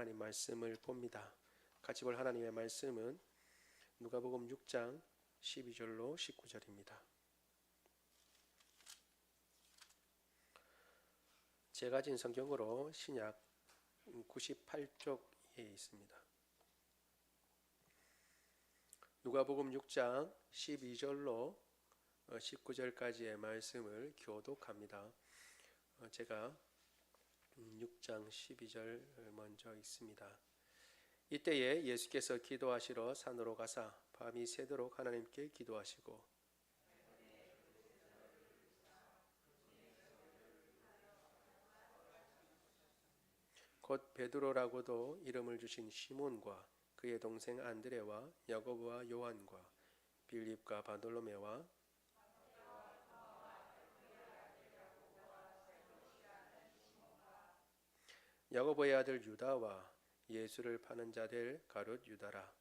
하나님 말씀을 봅니다. 같이 볼 하나님의 말씀은 누가복음 6장 12절로 19절입니다. 제가 진 성경으로 신약 98쪽에 있습니다. 누가복음 6장 12절로 19절까지의 말씀을 교독합니다. 제가 6장 12절 먼저 읽습니다. 이때에 예수께서 기도하시러 산으로 가사 밤이 새도록 하나님께 기도하시고 곧 베드로라고도 이름을 주신 시몬과 그의 동생 안드레와 야고보와 요한과 빌립과 바돌로메와 야고보의 아들 유다와 예수를 파는 자 될 가룟 유다라.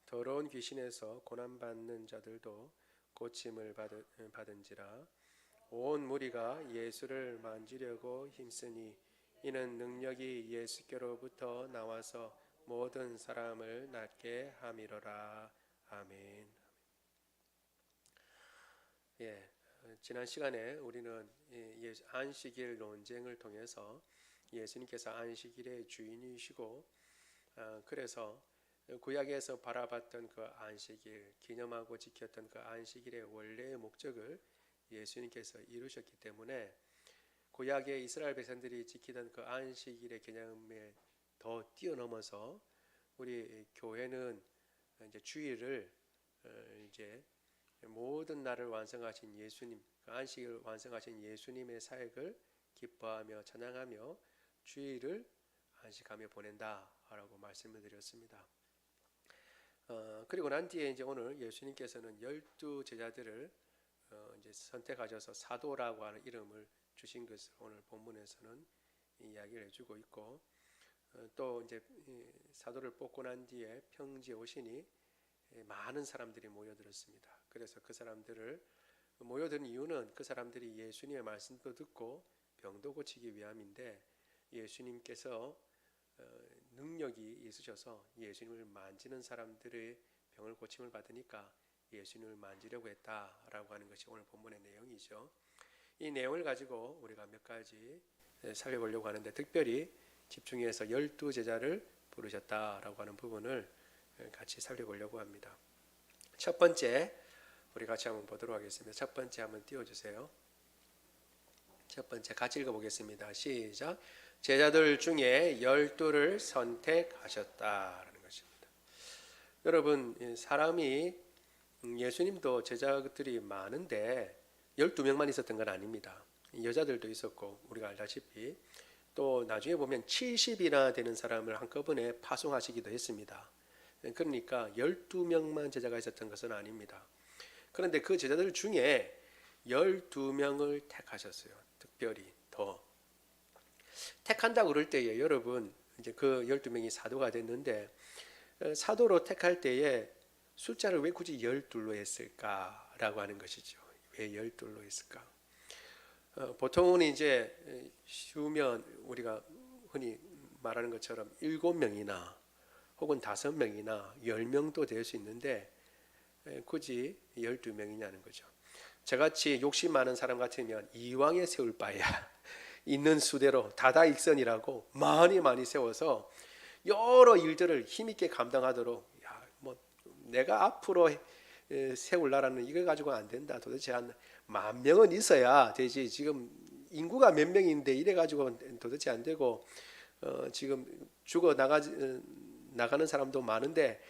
더러운 귀신에서 고난받는 자들도 고침을 받은지라. 온 무리가 예수를 만지려고 힘쓰니 이는 능력이 예수께로부터 나와서 모든 사람을 낫게 함이로라. 아멘. 지난 시간에 우리는 안식일 논쟁을 통해서 예수님께서 안식일의 주인이시고 그래서 구약에서 바라봤던 그 안식일, 기념하고 지켰던 그 안식일의 원래의 목적을 예수님께서 이루셨기 때문에 구약의 이스라엘 백성들이 지키던 그 안식일의 개념에 더 뛰어넘어서 우리 교회는 이제 주일을 이제 모든 날을 완성하신 예수님, 그 안식일을 완성하신 예수님의 사역을 기뻐하며 찬양하며 주일을 안식하며 보낸다라고 말씀을 드렸습니다. 그리고 난 뒤에 이제 오늘 예수님께서는 12 제자들을 이제 선택하셔서 사도라고 하는 이름을 주신 것을 오늘 본문에서는 이야기를 해주고 있고, 또 이제 사도를 뽑고 난 뒤에 평지에 오시니 많은 사람들이 모여들었습니다. 그래서 그 사람들을 모여든 이유는 그 사람들이 예수님의 말씀도 듣고 병도 고치기 위함인데, 예수님께서 능력이 있으셔서 예수님을 만지는 사람들의 병을 고침을 받으니까 예수님을 만지려고 했다라고 하는 것이 오늘 본문의 내용이죠. 이 내용을 가지고 우리가 몇 가지 살펴보려고 하는데, 특별히 집중해서 12 제자를 부르셨다라고 하는 부분을 같이 살펴보려고 합니다. 첫 번째, 우리 같이 한번 보도록 하겠습니다. 첫 번째 한번 띄워주세요. 첫 번째 같이 읽어보겠습니다. 시작. 제자들 중에 12를 선택하셨다라는 것입니다. 여러분, 사람이 예수님도 제자들이 많은데 12명만 있었던 건 아닙니다. 여자들도 있었고, 우리가 알다시피 또 나중에 보면 70이나 되는 사람을 한꺼번에 파송하시기도 했습니다. 그러니까 12명만 제자가 있었던 것은 아닙니다. 그런데 그 제자들 중에 12명을 택하셨어요. 특별히 더 택한다고 그럴 때에 여러분, 이제 그 12명이 사도가 됐는데, 사도로 택할 때에 숫자를 왜 굳이 12로 했을까라고 하는 것이죠. 왜 12로 했을까? 보통은 이제 쉬우면 우리가 흔히 말하는 것처럼 7명이나 혹은 5명이나 10명도 될 수 있는데 굳이 12명이냐는 거죠. 저같이 욕심 많은 사람 같으면 이왕에 세울 바야 있는 수대로 다다익선이라고 많이 세워서 여러 일들을 힘있게 감당하도록, 내가 앞으로 세울 나라는 이거 가지고 안 된다. 도대체 한 10,000명은 있어야 되지. 지금 인구가 몇 명인데 이래 가지고 도대체 안 되고, 지금 죽어 나가는 사람도 많은데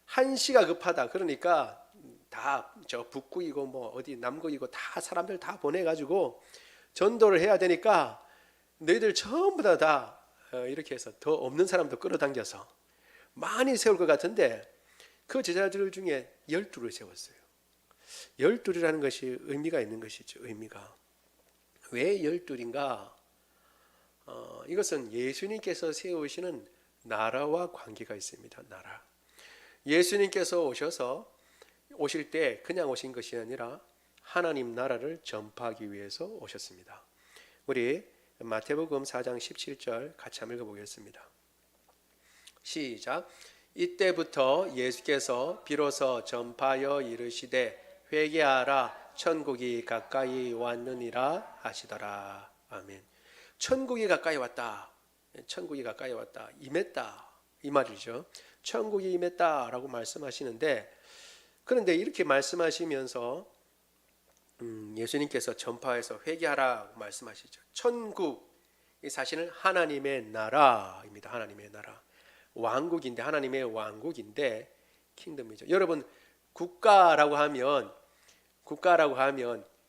한시가 급하다. 그러니까 다 저 북구이고 뭐 어디 남구이고 다 사람들 다 보내가지고 전도를 해야 되니까 너희들 전부 다 이렇게 해서 더 없는 사람도 끌어당겨서 많이 세울 것 같은데, 그 제자들 중에 12를 세웠어요. 12이라는 것이 의미가 있는 것이죠. 의미가 왜 12인가? 이것은 예수님께서 세우시는 나라와 관계가 있습니다. 나라. 예수님께서 오실 때 그냥 오신 것이 아니라 하나님 나라를 전파하기 위해서 오셨습니다. 우리 마태복음 4장 17절 같이 한번 읽어보겠습니다. 시작. 이때부터 예수께서 비로소 전파하여 이르시되 회개하라 천국이 가까이 왔느니라 하시더라. 아멘. 천국이 가까이 왔다. 천국이 가까이 왔다. 임했다. 이 말이죠. 천국이 임했다라고 말씀하시는데, 그런데 이렇게 말씀하시면서 예수님께서 전파해서 회개하라 말씀하시죠. 천국, 사실은 하나님의 나라입니다. 하나님의 나라. 왕국인데, 하나님의 왕국인데 킹덤이죠. 여러분, 국가라고 하면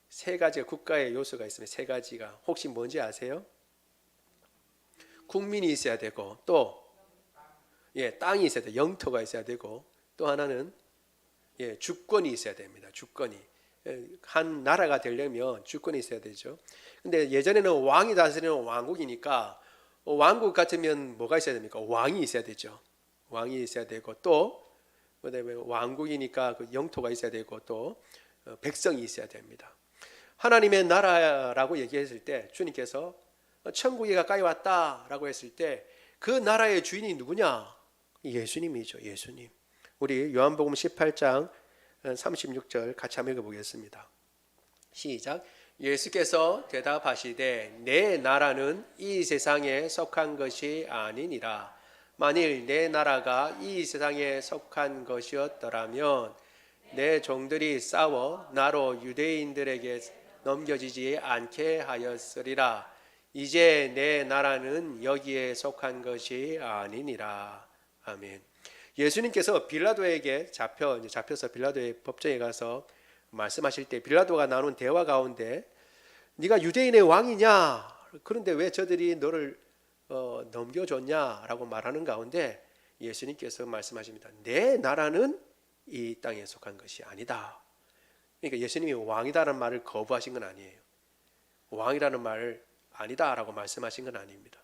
세 가지가, 국가의 요소가 있습니다. 세 가지가 혹시 뭔지 아세요? 국민이 있어야 되고, 또 땅이 있어야 돼. 영토가 있어야 되고, 또 하나는 주권이 있어야 됩니다. 주권이. 한 나라가 되려면 주권이 있어야 되죠. 근데 예전에는 왕이 다스리는 왕국이니까, 왕국 같으면 뭐가 있어야 됩니까? 왕이 있어야 되죠. 왕이 있어야 되고, 또 그다음에 왕국이니까 그 영토가 있어야 되고, 또 백성이 있어야 됩니다. 하나님의 나라라고 얘기했을 때, 주님께서 천국이 가까이 왔다라고 했을 때 그 나라의 주인이 누구냐? 예수님이죠. 예수님. 우리 요한복음 18장 36절 같이 한번 읽어보겠습니다. 시작. 예수께서 대답하시되 내 나라는 이 세상에 속한 것이 아니니라. 만일 내 나라가 이 세상에 속한 것이었더라면 내 종들이 싸워 나로 유대인들에게 넘겨지지 않게 하였으리라. 이제 내 나라는 여기에 속한 것이 아니니라. 아멘. 예수님께서 빌라도에게 잡혀서 빌라도의 법정에 가서 말씀하실 때, 빌라도가 나눈 대화 가운데 네가 유대인의 왕이냐? 그런데 왜 저들이 너를 넘겨줬냐라고 말하는 가운데 예수님께서 말씀하십니다. 내 나라는 이 땅에 속한 것이 아니다. 그러니까 예수님이 왕이다라는 말을 거부하신 건 아니에요. 왕이라는 말을 아니다라고 말씀하신 건 아닙니다.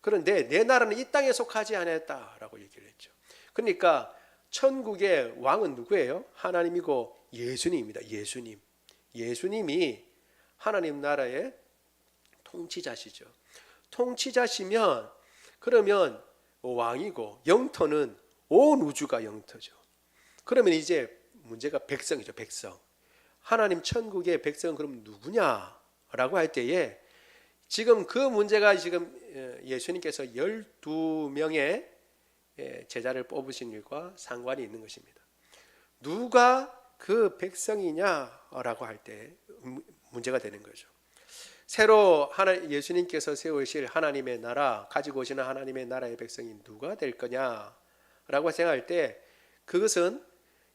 그런데 내 나라는 이 땅에 속하지 않았다라고 얘기를 했죠. 그러니까 천국의 왕은 누구예요? 하나님이고 예수님입니다. 예수님. 예수님이 하나님 나라의 통치자시죠. 통치자시면 그러면 왕이고 영토는 온 우주가 영토죠. 그러면 이제 문제가 백성이죠. 백성. 하나님 천국의 백성은 그럼 누구냐라고 할 때에 지금 그 문제가 지금 예수님께서 12명의 제자를 뽑으신 일과 상관이 있는 것입니다. 누가 그 백성이냐라고 할 때 문제가 되는 거죠. 새로 예수님께서 세우실 하나님의 나라, 가지고 오시는 하나님의 나라의 백성이 누가 될 거냐라고 생각할 때 그것은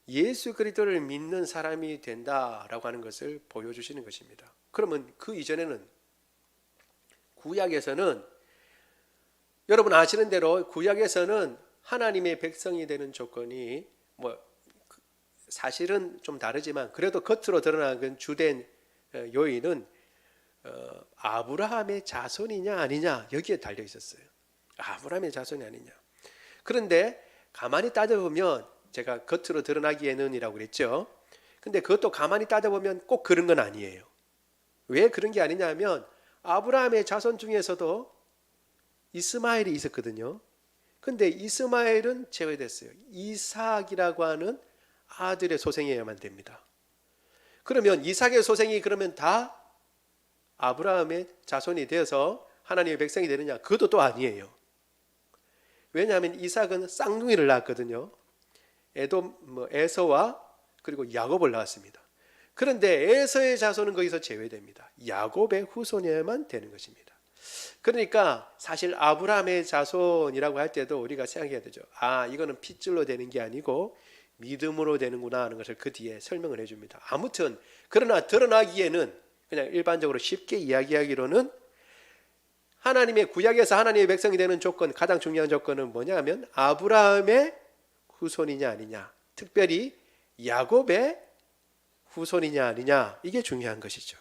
예수 그리스도를 믿는 사람이 된다라고 하는 것을 보여주시는 것입니다. 그러면 그 이전에는 구약에서는 여러분 아시는 대로 구약에서는 하나님의 백성이 되는 조건이 사실은 좀 다르지만 그래도 겉으로 드러나는 주된 요인은 아브라함의 자손이냐 아니냐 여기에 달려 있었어요. 아브라함의 자손이 아니냐. 그런데 가만히 따져보면 제가 겉으로 드러나기에는이라고 그랬죠. 근데 그것도 가만히 따져보면 꼭 그런 건 아니에요. 왜 그런 게 아니냐 하면 아브라함의 자손 중에서도 이스마엘이 있었거든요. 근데 이스마엘은 제외됐어요. 이삭이라고 하는 아들의 소생이어야만 됩니다. 그러면 이삭의 소생이 그러면 다 아브라함의 자손이 되어서 하나님의 백성이 되느냐? 그것도 또 아니에요. 왜냐하면 이삭은 쌍둥이를 낳았거든요. 에서와 그리고 야곱을 낳았습니다. 그런데 에서의 자손은 거기서 제외됩니다. 야곱의 후손이어야만 되는 것입니다. 그러니까 사실 아브라함의 자손이라고 할 때도 우리가 생각해야 되죠. 이거는 핏줄로 되는 게 아니고 믿음으로 되는구나 하는 것을 그 뒤에 설명을 해줍니다. 아무튼 그러나 드러나기에는 그냥 일반적으로 쉽게 이야기하기로는 하나님의 구약에서 하나님의 백성이 되는 조건, 가장 중요한 조건은 뭐냐 하면 아브라함의 후손이냐 아니냐, 특별히 야곱의 후손이냐 아니냐, 이게 중요한 것이죠.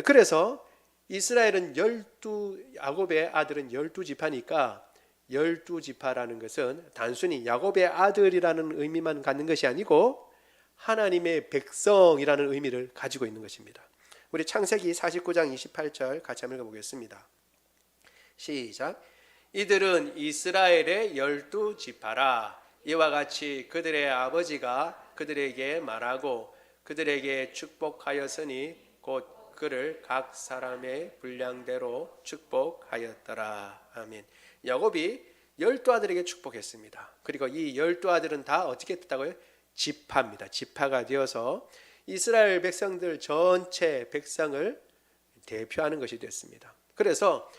그래서 이스라엘은 야곱의 아들은 12지파니까 12지파라는 것은 단순히 야곱의 아들이라는 의미만 갖는 것이 아니고 하나님의 백성이라는 의미를 가지고 있는 것입니다. 우리 창세기 49장 28절 같이 한번 읽어보겠습니다. 시작. 이들은 이스라엘의 12지파라. 이와 같이 그들의 아버지가 그들에게 말하고 그들에게 축복하였으니 곧 그를 각 사람의 분량대로 축복하였더라. 아멘. 야곱이 12아들에게 축복했습니다. 그리고 이 12아들은 다 어떻게 됐다고요? 지파입니다. 지파가 되어서 이스라엘 백성들 전체 백성을 대표하는 것이 됐습니다. 그래서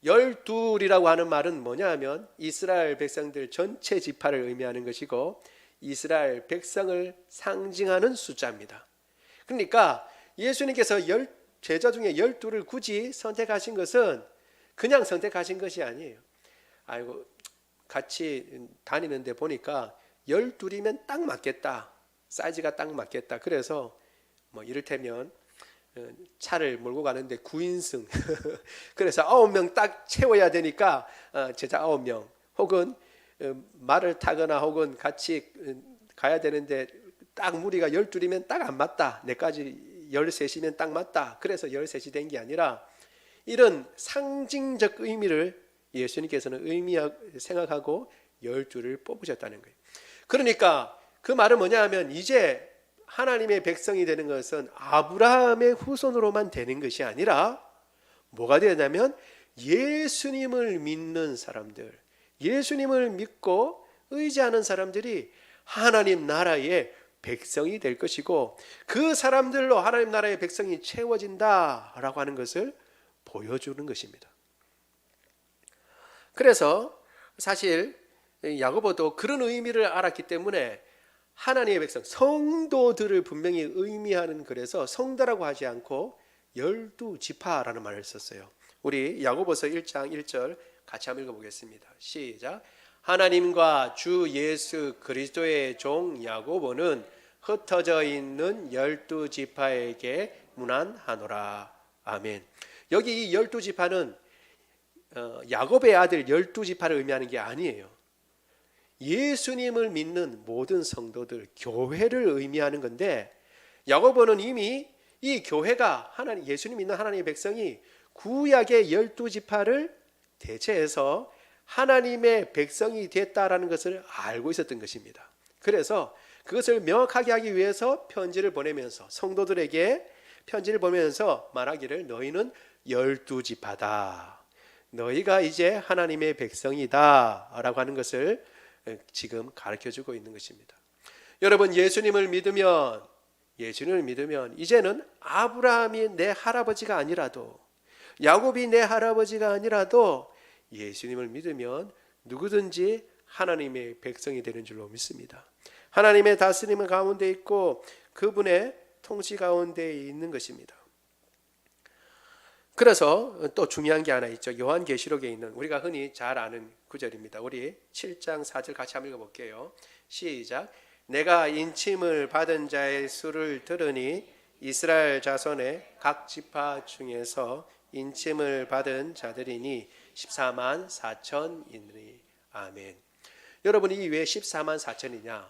12이라고 하는 말은 뭐냐 하면 이스라엘 백성들 전체 지파를 의미하는 것이고 이스라엘 백성을 상징하는 숫자입니다. 그러니까 예수님께서 제자 중에 12를 굳이 선택하신 것은 그냥 선택하신 것이 아니에요. 아이고 같이 다니는데 보니까 12이면 딱 맞겠다. 사이즈가 딱 맞겠다. 그래서 뭐 이를테면 차를 몰고 가는데 9인승 그래서 9명 딱 채워야 되니까 제자 9명 혹은 말을 타거나 혹은 같이 가야 되는데 딱 무리가 12이면 딱 안 맞다. 내까지 13이면 딱 맞다. 그래서 13이 된 게 아니라 이런 상징적 의미를 예수님께서는 생각하고 12를 뽑으셨다는 거예요. 그러니까 그 말은 뭐냐 하면 이제 하나님의 백성이 되는 것은 아브라함의 후손으로만 되는 것이 아니라 뭐가 되냐면 예수님을 믿는 사람들, 예수님을 믿고 의지하는 사람들이 하나님 나라의 백성이 될 것이고 그 사람들로 하나님 나라의 백성이 채워진다라고 하는 것을 보여주는 것입니다. 그래서 사실 야고보도 그런 의미를 알았기 때문에 하나님의 백성, 성도들을 분명히 의미하는 글에서 성도라고 하지 않고 12지파라는 말을 썼어요. 우리 야고보서 1장 1절 같이 한번 읽어보겠습니다. 시작. 하나님과 주 예수 그리스도의 종 야고보는 흩어져 있는 12지파에게 문안하노라. 아멘. 여기 이 12지파는 야곱의 아들 12지파를 의미하는 게 아니에요. 예수님을 믿는 모든 성도들, 교회를 의미하는 건데 야고보는 이미 이 교회가 예수님 믿는 하나님의 백성이 구약의 12지파를 대체해서 하나님의 백성이 됐다라는 것을 알고 있었던 것입니다. 그래서 그것을 명확하게 하기 위해서 편지를 보내면서 성도들에게 편지를 보내면서 말하기를 너희는 12지파다. 너희가 이제 하나님의 백성이다 라고 하는 것을 지금 가르쳐주고 있는 것입니다. 여러분 예수님을 믿으면 이제는 아브라함이 내 할아버지가 아니라도 야곱이 내 할아버지가 아니라도 예수님을 믿으면 누구든지 하나님의 백성이 되는 줄로 믿습니다. 하나님의 다스림 가운데 있고 그분의 통치 가운데 있는 것입니다. 그래서 또 중요한 게 하나 있죠. 요한계시록에 있는 우리가 흔히 잘 아는 구절입니다. 우리 7장 4절 같이 한번 읽어볼게요. 시작. 내가 인침을 받은 자의 수를 들으니 이스라엘 자손의 각 지파 중에서 인침을 받은 자들이니 14만 4천이니. 아멘. 여러분 이 왜 14만 4천이냐?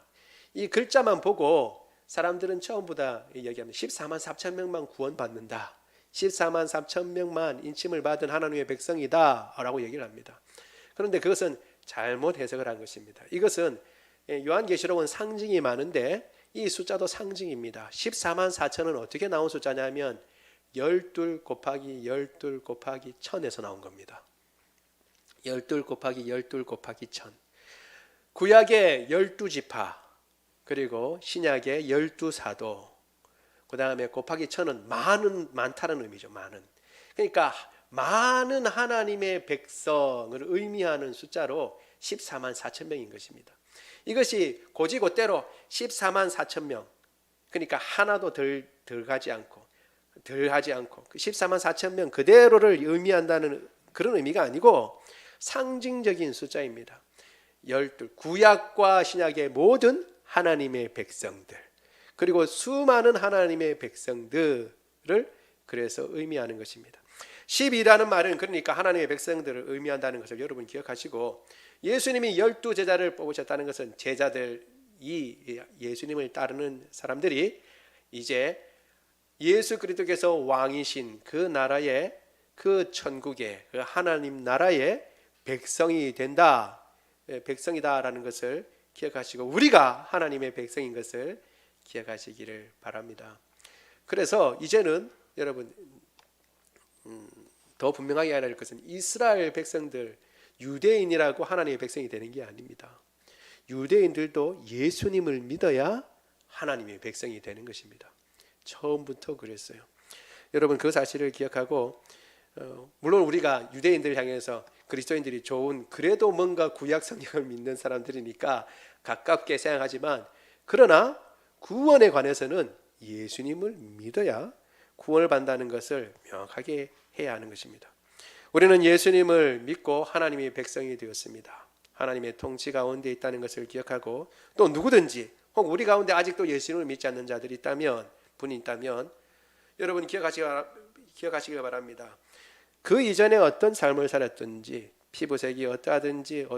이 글자만 보고 사람들은 처음보다 얘기합니다. 14만 4천 명만 구원받는다. 14만 4천 명만 인침을 받은 하나님의 백성이다 라고 얘기를 합니다. 그런데 그것은 잘못 해석을 한 것입니다. 이것은 요한계시록은 상징이 많은데 이 숫자도 상징입니다. 14만 4천은 어떻게 나온 숫자냐면 12 곱하기 12 곱하기 1000에서 나온 겁니다. 12 곱하기 12 곱하기 1000. 구약의 12지파 그리고 신약의 12사도 그 다음에 곱하기 1000은 많다는 의미죠. 많은. 그러니까 많은 하나님의 백성을 의미하는 숫자로 14만 4천 명인 것입니다. 이것이 고지고대로 14만 4천 명. 그러니까 하나도 덜 하지 않고 그 14만 4천 명 그대로를 의미한다는 그런 의미가 아니고 상징적인 숫자입니다. 12 구약과 신약의 모든 하나님의 백성들 그리고 수많은 하나님의 백성들을 그래서 의미하는 것입니다. 12라는 말은 그러니까 하나님의 백성들을 의미한다는 것을 여러분 기억하시고, 예수님이 12제자를 뽑으셨다는 것은 제자들, 이 예수님을 따르는 사람들이 이제 예수 그리스도께서 왕이신 그 나라의, 그 천국의, 그 하나님 나라의 백성이 된다, 백성이다라는 것을 기억하시고, 우리가 하나님의 백성인 것을 기억하시기를 바랍니다. 그래서 이제는 여러분 더 분명하게 알아야 할 것은 이스라엘 백성들, 유대인이라고 하나님의 백성이 되는 게 아닙니다. 유대인들도 예수님을 믿어야 하나님의 백성이 되는 것입니다. 처음부터 그랬어요. 여러분 그 사실을 기억하고, 물론 우리가 유대인들을 향해서 그리스도인들이 좋은, 그래도 뭔가 구약 성경을 믿는 사람들이니까 가깝게 생각하지만, 그러나 구원에 관해서는 예수님을 믿어야 구원을 받는다는 것을 명확하게 해야 하는 것입니다. 우리는 예수님을 믿고 하나님의 백성이 되었습니다. 하나님의 통치 가운데 있다는 것을 기억하고, 또 누구든지 혹 우리 가운데 아직도 예수님을 믿지 않는 자들이 있다면, 분이 있다면 여러분 기억하시기 바랍니다. 그 이전에 어떤 삶을 살았든지, 피부색이 어떠하든지,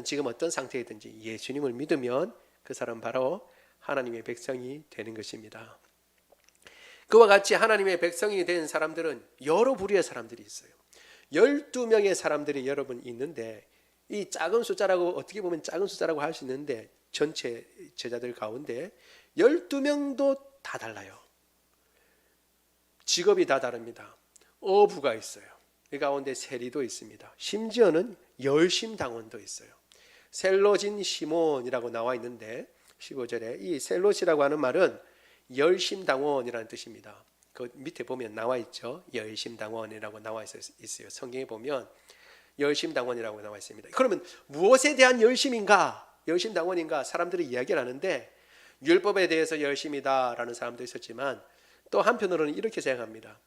지금 어떤 상태이든지 예수님을 믿으면 그 사람 바로 하나님의 백성이 되는 것입니다. 그와 같이 하나님의 백성이 된 사람들은 여러 부류의 사람들이 있어요. 12명의 사람들이 여러분 있는데, 이 작은 숫자라고, 어떻게 보면 작은 숫자라고 할 수 있는데, 전체 제자들 가운데 12명도 다 달라요. 직업이 다 다릅니다. 어부가 있어요. 이 가운데 세리도 있습니다. 심지어는 열심당원도 있어요. 셀로진 시몬이라고 나와 있는데 15절에 이 셀롯이라고 하는 말은 열심당원이라는 뜻입니다. 그 밑에 보면 나와 있죠. 열심당원이라고 나와 있어요. 성경에 보면 열심당원이라고 나와 있습니다. 그러면 무엇에 대한 열심인가? 열심당원인가? 사람들이 이야기를 하는데, 율법에 대해서 열심이다라는 사람도 있었지만, 또 한편으로는 이렇게 생각합니다.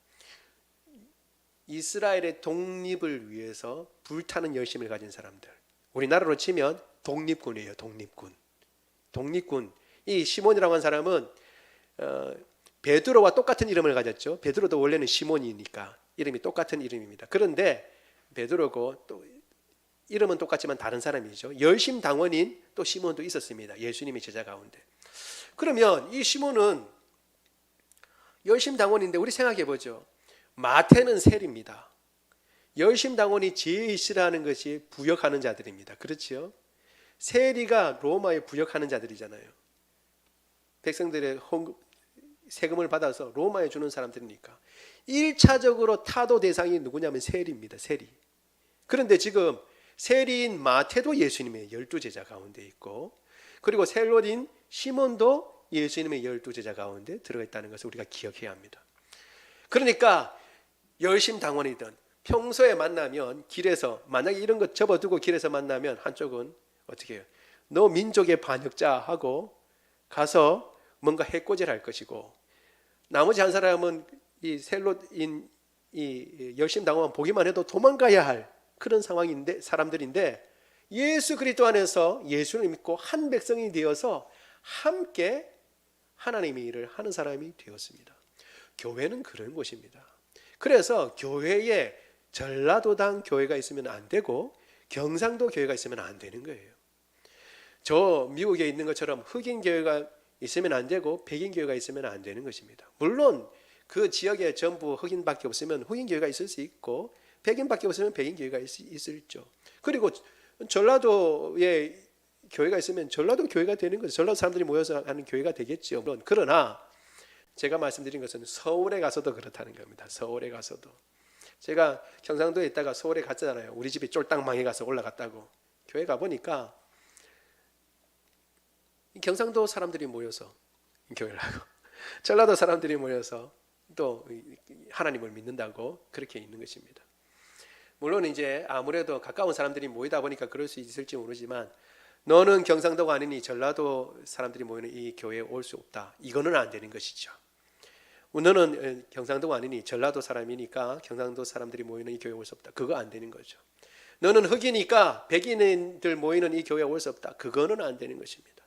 이스라엘의 독립을 위해서 불타는 열심을 가진 사람들. 우리나라로 치면 독립군이에요. 독립군. 이 시몬이라고 하는 사람은 베드로와 똑같은 이름을 가졌죠. 베드로도 원래는 시몬이니까 이름이 똑같은 이름입니다. 그런데 베드로고 또 이름은 똑같지만 다른 사람이죠. 열심당원인 또 시몬도 있었습니다. 예수님의 제자 가운데. 그러면 이 시몬은 열심당원인데, 우리 생각해 보죠. 마태는 세리입니다. 열심당원이 제일 싫어하는 것이 부역하는 자들입니다. 그렇죠? 세리가 로마에 부역하는 자들이잖아요. 백성들의 세금을 받아서 로마에 주는 사람들이니까 1차적으로 타도 대상이 누구냐면 세리입니다. 세리. 그런데 지금 세리인 마태도 예수님의 12제자 가운데 있고, 그리고 셀롯인 시몬도 예수님의 12제자 가운데 들어가 있다는 것을 우리가 기억해야 합니다. 그러니까 열심당원이든 평소에 만나면 길에서, 만약에 이런 것 접어두고 길에서 만나면 한쪽은 어떻게 해요? 너 민족의 반역자하고 가서 뭔가 해코지를 할 것이고, 나머지 한 사람은 이 셀롯인 이 열심당원 보기만 해도 도망가야 할 그런 상황인데, 사람들인데, 예수 그리스도 안에서 예수를 믿고 한 백성이 되어서 함께 하나님의 일을 하는 사람이 되었습니다. 교회는 그런 곳입니다. 그래서 교회에 전라도당 교회가 있으면 안 되고 경상도 교회가 있으면 안 되는 거예요. 저 미국에 있는 것처럼 흑인 교회가 있으면 안 되고 백인 교회가 있으면 안 되는 것입니다. 물론 그 지역에 전부 흑인밖에 없으면 흑인 교회가 있을 수 있고, 백인밖에 없으면 백인 교회가 있을죠. 그리고 전라도에 교회가 있으면 전라도 교회가 되는 거죠. 전라도 사람들이 모여서 하는 교회가 되겠죠. 물론. 그러나 제가 말씀드린 것은 서울에 가서도 그렇다는 겁니다. 서울에 가서도. 제가 경상도에 있다가 서울에 갔잖아요. 우리 집이 쫄딱 망해 가서 올라갔다고. 교회 가보니까 경상도 사람들이 모여서 교회를 하고, 전라도 사람들이 모여서 또 하나님을 믿는다고 그렇게 있는 것입니다. 물론 이제 아무래도 가까운 사람들이 모이다 보니까 그럴 수 있을지 모르지만, 너는 경상도가 아니니 전라도 사람들이 모이는 이 교회에 올 수 없다, 이거는 안 되는 것이죠. 너는 경상도가 아니니 전라도 사람이니까 경상도 사람들이 모이는 이 교회에 올 수 없다, 그거 안 되는 거죠. 너는 흑이니까 백인들 모이는 이 교회에 올 수 없다, 그거는 안 되는 것입니다.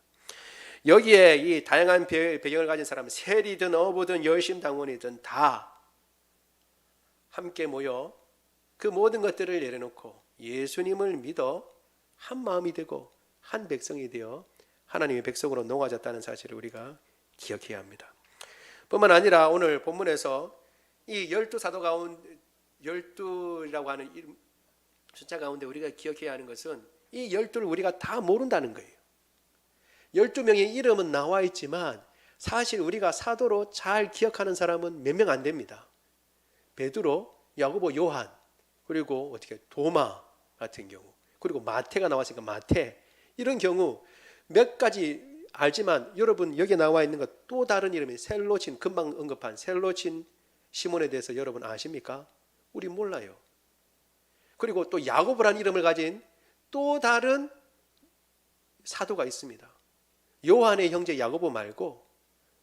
여기에 이 다양한 배경을 가진 사람은 세리든 어부든 열심당원이든 다 함께 모여 그 모든 것들을 내려놓고 예수님을 믿어 한 마음이 되고 한 백성이 되어 하나님의 백성으로 녹아졌다는 사실을 우리가 기억해야 합니다. 뿐만 아니라 오늘 본문에서 이 12사도 가운데 12라고 하는 숫자 가운데 우리가 기억해야 하는 것은 이 12를 우리가 다 모른다는 거예요. 12명의 이름은 나와 있지만 사실 우리가 사도로 잘 기억하는 사람은 몇 명 안 됩니다. 베드로, 야고보, 요한, 그리고 어떻게 도마 같은 경우, 그리고 마태가 나왔으니까 마태, 이런 경우 몇 가지 알지만 여러분 여기 나와 있는 것 또 다른 이름이 셀로친, 금방 언급한 셀로친 시몬에 대해서 여러분 아십니까? 우리 몰라요. 그리고 또 야고보라는 이름을 가진 또 다른 사도가 있습니다. 요한의 형제 야고보 말고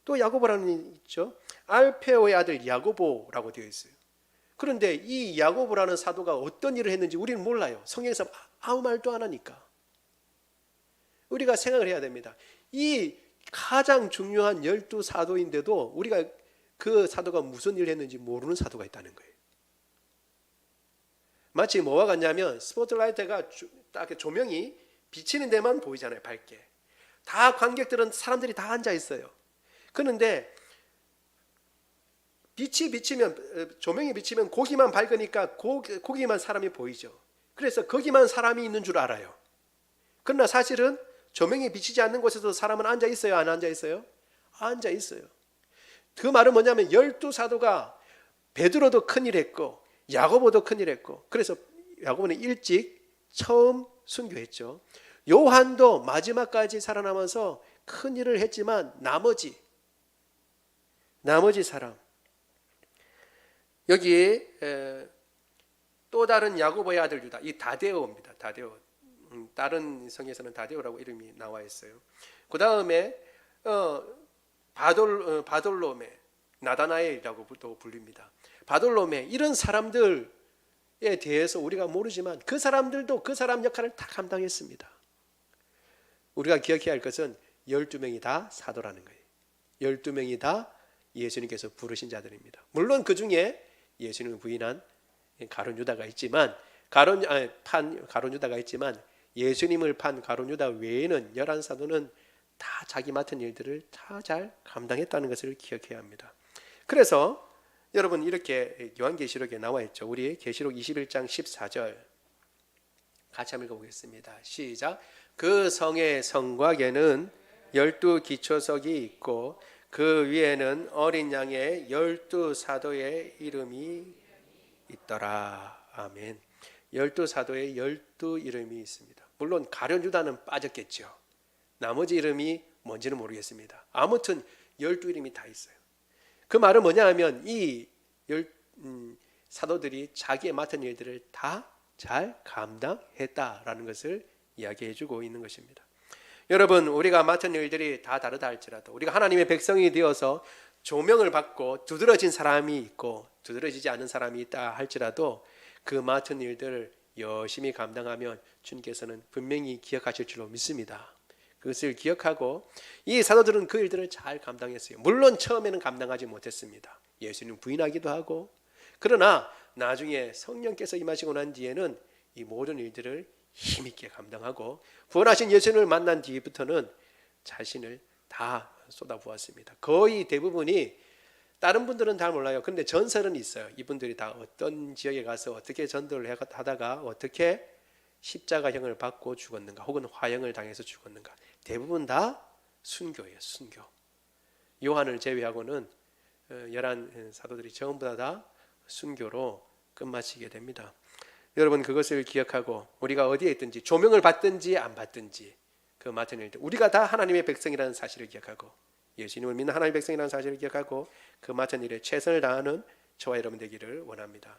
또 야고보라는 있죠. 알페오의 아들 야고보라고 되어 있어요. 그런데 이 야고보라는 사도가 어떤 일을 했는지 우리는 몰라요. 성경에서 아무 말도 안 하니까. 우리가 생각을 해야 됩니다. 이 가장 중요한 12사도인데도 우리가 그 사도가 무슨 일을 했는지 모르는 사도가 있다는 거예요. 마치 뭐와 같냐면 스포트라이트가 딱 조명이 비치는 데만 보이잖아요. 밝게. 다 관객들은 사람들이 다 앉아 있어요. 그런데 빛이 비치면, 조명이 비치면 거기만 밝으니까 거기만 사람이 보이죠. 그래서 거기만 사람이 있는 줄 알아요. 그러나 사실은 조명이 비치지 않는 곳에도 사람은 앉아 있어요? 안 앉아 있어요? 앉아 있어요. 그 말은 뭐냐면 12사도가 베드로도 큰일 했고 야고보도 큰일 했고, 그래서 야고보는 일찍 처음 순교했죠. 요한도 마지막까지 살아남아서 큰일을 했지만 나머지 사람, 여기 또 다른 야고보의 아들 유다, 이 다데오입니다. 다데오. 다른 성에서는 다데오라고 이름이 나와 있어요. 그 다음에 바돌로메, 나다나엘이라고도 불립니다. 바돌로메, 이런 사람들에 대해서 우리가 모르지만 그 사람들도 그 사람 역할을 다 감당했습니다. 우리가 기억해야 할 것은 12명이 다 사도라는 거예요. 12명이 다 예수님께서 부르신 자들입니다. 물론 그 중에 예수님을 부인한 가룟 유다가 있지만 가룟 유다가 있지만 예수님을 판 가룟 유다 외에는 11사도는 다 자기 맡은 일들을 다 잘 감당했다는 것을 기억해야 합니다. 그래서 여러분 이렇게 요한계시록에 나와 있죠. 우리 계시록 21장 14절 같이 한번 읽어보겠습니다. 시작. 그 성의 성곽에는 12기초석이 있고 그 위에는 어린 양의 12사도의 이름이 있더라. 아멘. 12사도의 12 이름이 있습니다. 물론 가룟 유다는 빠졌겠죠. 나머지 이름이 뭔지는 모르겠습니다. 아무튼 12 이름이 다 있어요. 그 말은 뭐냐 하면 이 사도들이 자기의 맡은 일들을 다 잘 감당했다라는 것을 이야기해 주고 있는 것입니다. 여러분, 우리가 맡은 일들이 다 다르다 할지라도 우리가 하나님의 백성이 되어서 조명을 받고 두드러진 사람이 있고 두드러지지 않은 사람이 있다 할지라도 그 맡은 일들을 열심히 감당하면 주님께서는 분명히 기억하실 줄로 믿습니다. 그것을 기억하고 이 사도들은 그 일들을 잘 감당했어요. 물론 처음에는 감당하지 못했습니다. 예수님 부인하기도 하고, 그러나 나중에 성령께서 임하시고 난 뒤에는 이 모든 일들을 힘있게 감당하고 구원하신 예수님을 만난 뒤부터는 자신을 다 쏟아부었습니다. 거의 대부분이, 다른 분들은 잘 몰라요. 그런데 전설은 있어요. 이분들이 다 어떤 지역에 가서 어떻게 전도를 하다가 어떻게 십자가형을 받고 죽었는가, 혹은 화형을 당해서 죽었는가. 대부분 다 순교예요. 순교. 요한을 제외하고는 11 사도들이 전부 다 순교로 끝마치게 됩니다. 여러분, 그것을 기억하고 우리가 어디에 있든지 조명을 받든지 안 받든지 그 맡은 일들, 우리가 다 하나님의 백성이라는 사실을 기억하고 예수님을 믿는 하나님의 백성이라는 사실을 기억하고 그 맡은 일에 최선을 다하는 저와 여러분 되기를 원합니다.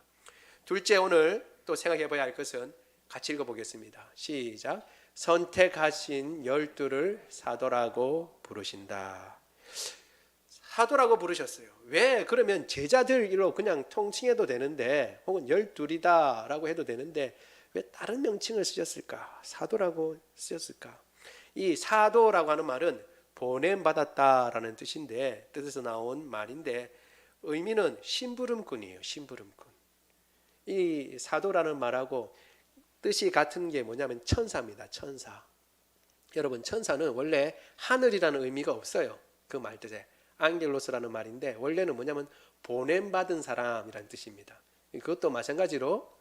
둘째, 오늘 또 생각해 봐야 할 것은 같이 읽어보겠습니다. 시작. 선택하신 12를 사도라고 부르신다. 사도라고 부르셨어요. 왜? 그러면 제자들로 그냥 통칭해도 되는데, 혹은 12이다 라고 해도 되는데 왜 다른 명칭을 쓰셨을까? 사도라고 쓰셨을까? 이 사도라고 하는 말은 보냄받았다라는 뜻에서 나온 말인데 의미는 심부름꾼이에요. 심부름꾼. 이 사도라는 말하고 뜻이 같은 게 뭐냐면 천사입니다. 천사. 여러분, 천사는 원래 하늘이라는 의미가 없어요. 그 말 뜻에 앙겔로스라는 말인데 원래는 뭐냐면 보냄받은 사람이라는 뜻입니다. 그것도 마찬가지로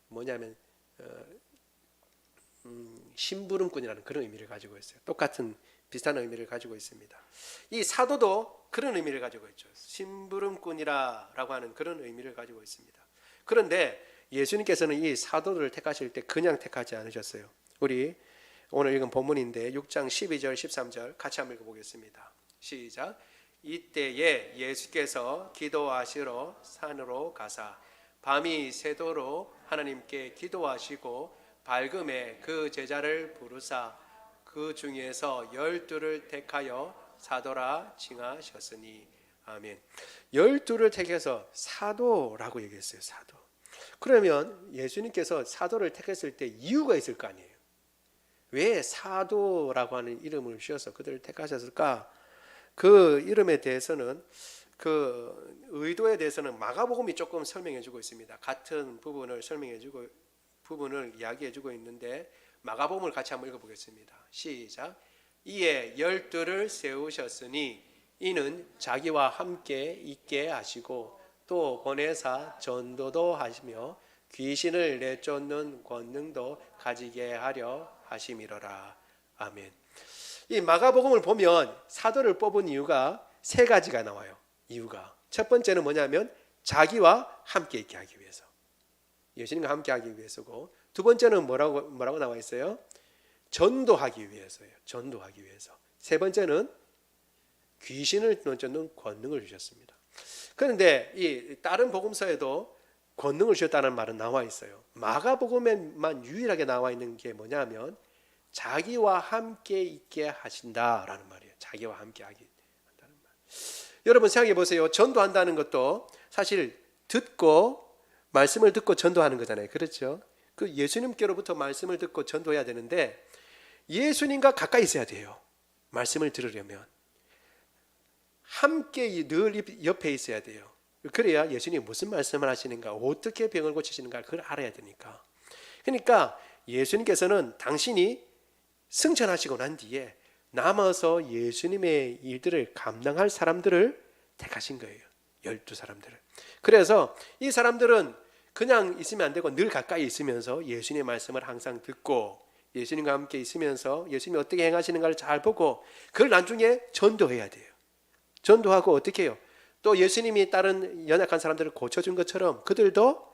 뭐냐면 심부름꾼이라는 그런 의미를 가지고 있어요. 똑같은 비슷한 의미를 가지고 있습니다. 이 사도도 그런 의미를 가지고 있죠. 심부름꾼이라고 하는 그런 의미를 가지고 있습니다. 그런데 예수님께서는 이 사도들을 택하실 때 그냥 택하지 않으셨어요. 우리 오늘 읽은 본문인데 6장 12절 13절 같이 한번 읽어보겠습니다. 시작. 이때에 예수께서 기도하시러 산으로 가사 밤이 새도록 하나님께 기도하시고 밝음에 그 제자를 부르사 그 중에서 12를 택하여 사도라 칭하셨으니. 아멘. 12를 택해서 사도라고 얘기했어요. 사도. 그러면 예수님께서 사도를 택했을 때 이유가 있을 거 아니에요. 왜 사도라고 하는 이름을 주셔서 그들을 택하셨을까? 그 이름에 대해서는 그 의도에 대해서는 마가복음이 조금 설명해주고 있습니다. 같은 부분을 이야기해주고 있는데 마가복음을 같이 한번 읽어보겠습니다. 시작. 이에 12를 세우셨으니 이는 자기와 함께 있게 하시고 또 보내사 전도도 하시며 귀신을 내쫓는 권능도 가지게 하려 하심이로라. 아멘. 이 마가복음을 보면 사도를 뽑은 이유가 세 가지가 나와요. 이유가 첫 번째는 뭐냐면 자기와 함께 있게 하기 위해서, 예수님과 함께 하기 위해서고, 두 번째는 뭐라고 나와 있어요? 전도하기 위해서예요. 전도하기 위해서. 세 번째는 귀신을 내쫓는 권능을 주셨습니다. 그런데 이 다른 복음서에도 권능을 주셨다는 말은 나와 있어요. 마가복음에만 유일하게 나와 있는 게 뭐냐면 자기와 함께 있게 하신다라는 말이에요. 자기와 함께 하기 한다는 말. 여러분 생각해 보세요. 전도한다는 것도 사실 말씀을 듣고 전도하는 거잖아요. 그렇죠? 그 예수님께로부터 말씀을 듣고 전도해야 되는데 예수님과 가까이 있어야 돼요. 말씀을 들으려면 함께 늘 옆에 있어야 돼요. 그래야 예수님이 무슨 말씀을 하시는가, 어떻게 병을 고치시는가 그걸 알아야 되니까. 그러니까 예수님께서는 당신이 승천하시고 난 뒤에 남아서 예수님의 일들을 감당할 사람들을 택하신 거예요. 12사람들을. 그래서 이 사람들은 그냥 있으면 안 되고 늘 가까이 있으면서 예수님의 말씀을 항상 듣고 예수님과 함께 있으면서 예수님이 어떻게 행하시는가를 잘 보고 그걸 나중에 전도해야 돼요. 전도하고 어떻게 해요? 또 예수님이 다른 연약한 사람들을 고쳐준 것처럼 그들도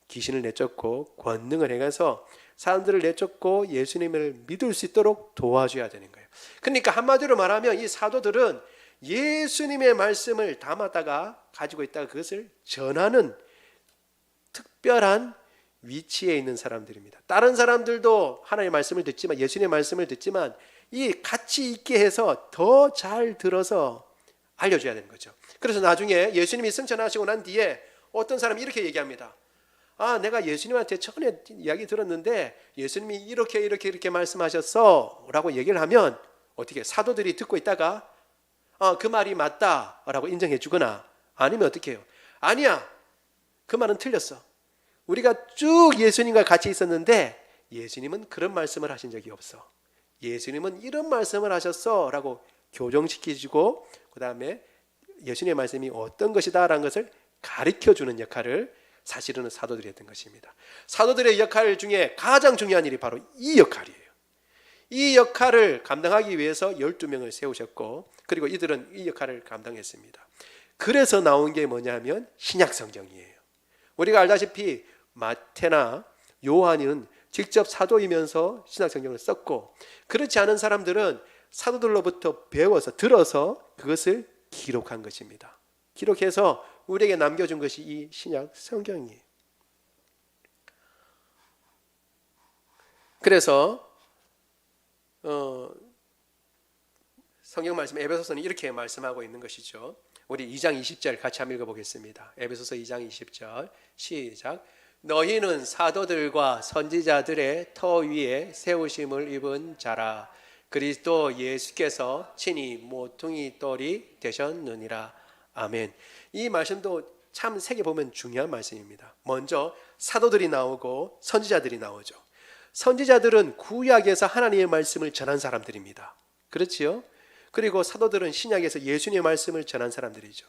귀신을 내쫓고 권능을 행해서 사람들을 내쫓고 예수님을 믿을 수 있도록 도와줘야 되는 거예요. 그러니까 한마디로 말하면 이 사도들은 예수님의 말씀을 담았다가 가지고 있다가 그것을 전하는 특별한 위치에 있는 사람들입니다. 다른 사람들도 하나님의 말씀을 듣지만, 예수님의 말씀을 듣지만 이 같이 있게 해서 더 잘 들어서 알려줘야 되는 거죠. 그래서 나중에 예수님이 승천하시고 난 뒤에 어떤 사람이 이렇게 얘기합니다. 내가 예수님한테 전에 이야기 들었는데 예수님이 이렇게 말씀하셨어 라고 얘기를 하면 어떻게 사도들이 듣고 있다가 그 말이 맞다 라고 인정해 주거나, 아니면 어떻게 해요? 아니야, 그 말은 틀렸어. 우리가 쭉 예수님과 같이 있었는데 예수님은 그런 말씀을 하신 적이 없어. 예수님은 이런 말씀을 하셨어 라고 교정시키고 그 다음에 예수님의 말씀이 어떤 것이다 라는 것을 가르쳐주는 역할을 사실은 사도들이 했던 것입니다. 사도들의 역할 중에 가장 중요한 일이 바로 이 역할이에요. 이 역할을 감당하기 위해서 12명을 세우셨고, 그리고 이들은 이 역할을 감당했습니다. 그래서 나온 게 뭐냐면 신약 성경이에요. 우리가 알다시피 마태나 요한은 직접 사도이면서 신약 성경을 썼고, 그렇지 않은 사람들은 사도들로부터 배워서 들어서 그것을 기록한 것입니다. 기록해서 우리에게 남겨준 것이 이 신약 성경이에요. 그래서 성경 말씀 에베소서는 이렇게 말씀하고 있는 것이죠. 우리 2장 20절 같이 한번 읽어보겠습니다. 에베소서 2장 20절 시작. 너희는 사도들과 선지자들의 터 위에 세우심을 입은 자라. 그리스도 예수께서 친히 모퉁이 돌이 되셨느니라. 아멘. 이 말씀도 참 새겨보면 중요한 말씀입니다. 먼저 사도들이 나오고 선지자들이 나오죠. 선지자들은 구약에서 하나님의 말씀을 전한 사람들입니다. 그렇지요? 그리고 사도들은 신약에서 예수님의 말씀을 전한 사람들이죠.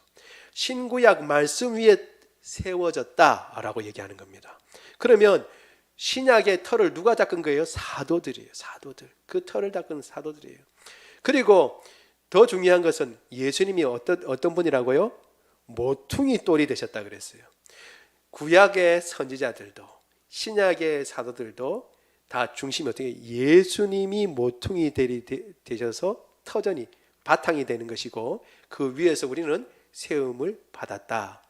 신구약 말씀 위에 세워졌다라고 얘기하는 겁니다. 그러면 신약의 터를 누가 닦은 거예요? 사도들이에요. 사도들. 그 터를 닦은 사도들이에요. 그리고 더 중요한 것은 예수님이 어떤 분이라고요? 모퉁이 돌이 되셨다 그랬어요. 구약의 선지자들도 신약의 사도들도 다 중심이 어떻게 예수님이 모퉁이 돌이 되셔서 터전이 바탕이 되는 것이고 그 위에서 우리는 세움을 받았다.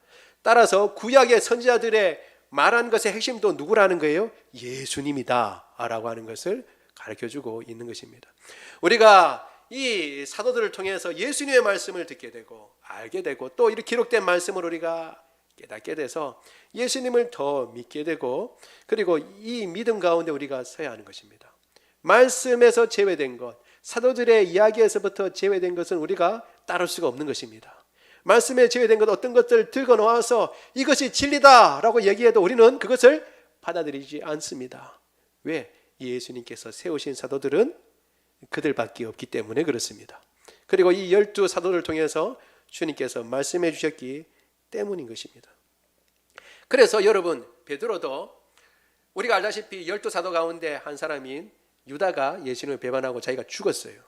따라서 구약의 선지자들의 말한 것의 핵심도 누구라는 거예요? 예수님이다 라고 하는 것을 가르쳐주고 있는 것입니다. 우리가 이 사도들을 통해서 예수님의 말씀을 듣게 되고 알게 되고 또 이렇게 기록된 말씀을 우리가 깨닫게 돼서 예수님을 더 믿게 되고 그리고 이 믿음 가운데 우리가 서야 하는 것입니다. 말씀에서 제외된 것, 사도들의 이야기에서부터 제외된 것은 우리가 따를 수가 없는 것입니다. 말씀에 제외된 것 어떤 것들을 들고 나와서 이것이 진리다라고 얘기해도 우리는 그것을 받아들이지 않습니다. 왜? 예수님께서 세우신 사도들은 그들밖에 없기 때문에 그렇습니다. 그리고 이 12 사도를 통해서 주님께서 말씀해 주셨기 때문인 것입니다. 그래서 여러분 베드로도 우리가 알다시피 12 사도 가운데 한 사람인 유다가 예수님을 배반하고 자기가 죽었어요.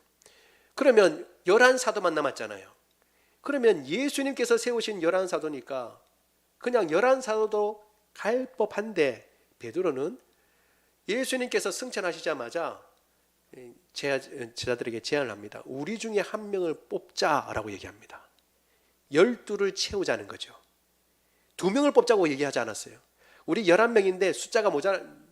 그러면 11 사도만 남았잖아요. 그러면 예수님께서 세우신 11 사도니까 그냥 11 사도도 갈 법한데 베드로는 예수님께서 승천하시자마자 제자들에게 제안을 합니다. 우리 중에 한 명을 뽑자라고 얘기합니다. 12를 채우자는 거죠. 2명을 뽑자고 얘기하지 않았어요. 우리 11명인데 숫자가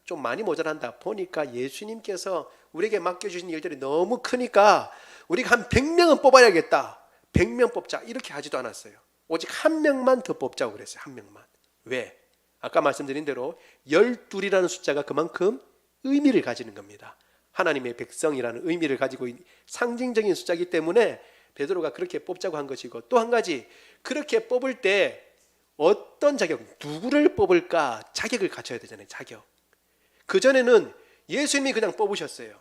좀 많이 모자란다. 보니까 예수님께서 우리에게 맡겨주신 일들이 너무 크니까 우리가 한 100명은 뽑아야겠다. 100명 뽑자 이렇게 하지도 않았어요. 오직 한 명만 더 뽑자고 그랬어요. 한 명만. 왜? 아까 말씀드린 대로 12이라는 숫자가 그만큼 의미를 가지는 겁니다. 하나님의 백성이라는 의미를 가지고 상징적인 숫자이기 때문에 베드로가 그렇게 뽑자고 한 것이고 또 한 가지 그렇게 뽑을 때 어떤 자격, 누구를 뽑을까 자격을 갖춰야 되잖아요. 자격. 그전에는 예수님이 그냥 뽑으셨어요.